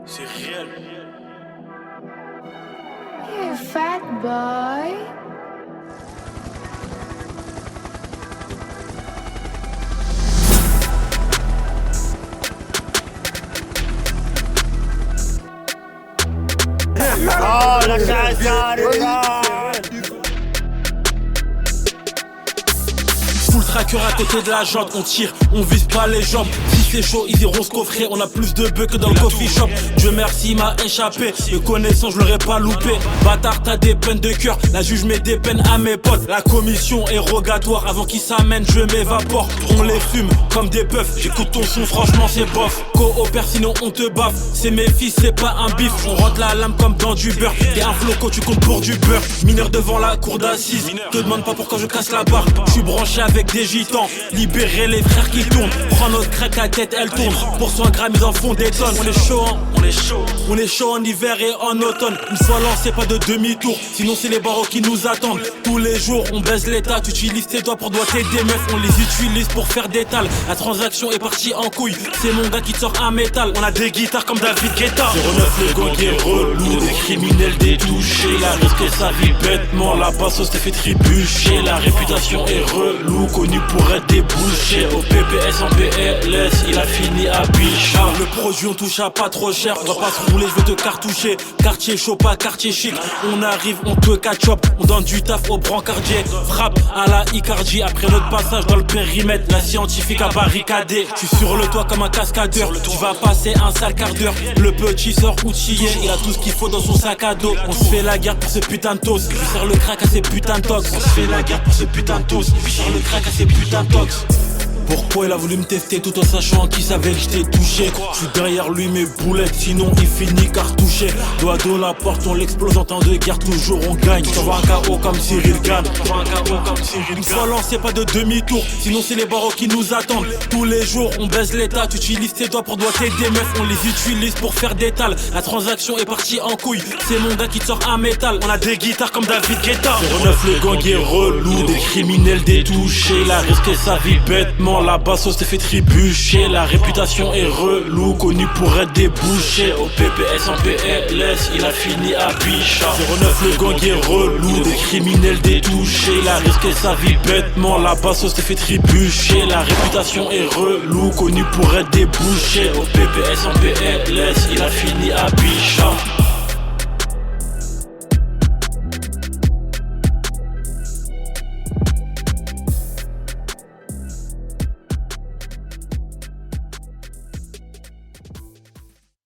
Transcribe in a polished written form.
C'est réel. Hey, fat boy. Oh, la chasse, full tracker à côté de la jante, on tire, on vise pas les jambes. Si c'est chaud, ils iront se coffrer, on a plus de bœufs que dans le coffee shop. Dieu merci, il m'a échappé, me connaissant, je l'aurais pas loupé. Bâtard, t'as des peines de cœur, la juge met des peines à mes potes. La commission est rogatoire, avant qu'ils s'amènent, je m'évapore. On les fume comme des puffs, j'écoute ton son, franchement c'est bof. Coopère, sinon on te baffe, c'est mes fils, c'est pas un bif. On rentre la lame comme dans du beurre, t'es un floco, tu comptes pour du beurre. Mineur devant la cour d'assises, te demande pas pourquoi je casse la barre. Je suis branché avec des gitans, libérer les frères qui tournent. Prends notre crack, la tête elle tourne. Pour 100 grammes ils en font des tonnes. On est chaud, hein, on est chaud. On est chaud en hiver et en automne. Une fois lancé, pas de demi-tour, sinon c'est les barreaux qui nous attendent. Tous les jours on baisse l'état, tu utilises tes doigts pour doigter des meufs. On les utilise pour faire des tales. La transaction est partie en couille, c'est mon gars qui te sort un métal. On a des guitares comme David Guetta. 09 le gang est relou, des criminels détouchés. La risque sa vie bêtement, la bassos t'est fait trébucher. La réputation est relou, connu pour être débouché. Au PPS en PLS, il a fini à Bichard. Le produit on touche à pas trop cher, on va pas se rouler, je vais te cartoucher. Quartier chaud, pas quartier chic. On arrive, on te catch-up, on donne du taf au brancardier. Frappe à la Icardi, après notre passage dans le périmètre, la scientifique a barricadé. Je suis sur le toit comme un cascadeur, tu vas passer un sale quart d'heure. Le petit sort outillé, il a tout ce qu'il faut dans son sac à dos. On se fait la guerre pour ce putain de toast, il sert le crack à ces putains de tox. On se fait la guerre pour ce putain de toast, il sert le crack à ces putains de tox. Pourquoi il a voulu me tester tout en sachant qu'il savait que j'étais touché? Je suis derrière lui mes boulettes, sinon il finit cartouché. Doigt de la porte, on l'explose en temps de guerre, toujours on gagne. T'envoies un KO comme Cyril Gann. Une fois lancé, pas de demi-tour, sinon c'est les barreaux qui nous attendent. Tous les jours on baisse l'état, tu utilises tes doigts pour doigter des meufs. On les utilise pour faire des tales. La transaction est partie en couille, c'est mon gars qui te sort un métal. On a des guitares comme David Guetta. 09 le gang est relou, des criminels détouchés. La risque sa vie bêtement, la bassos t'est fait trébucher. La réputation est relou, connu pour être débouché. Au PPS en PLS, il a fini à Bichard. 09 le gang est relou, des criminels détouchés. La risque sa vie bêtement, la bassos t'est fait trébucher. La réputation est relou, connu pour être débouché. Au PPS en PLS, il a fini à Bichard.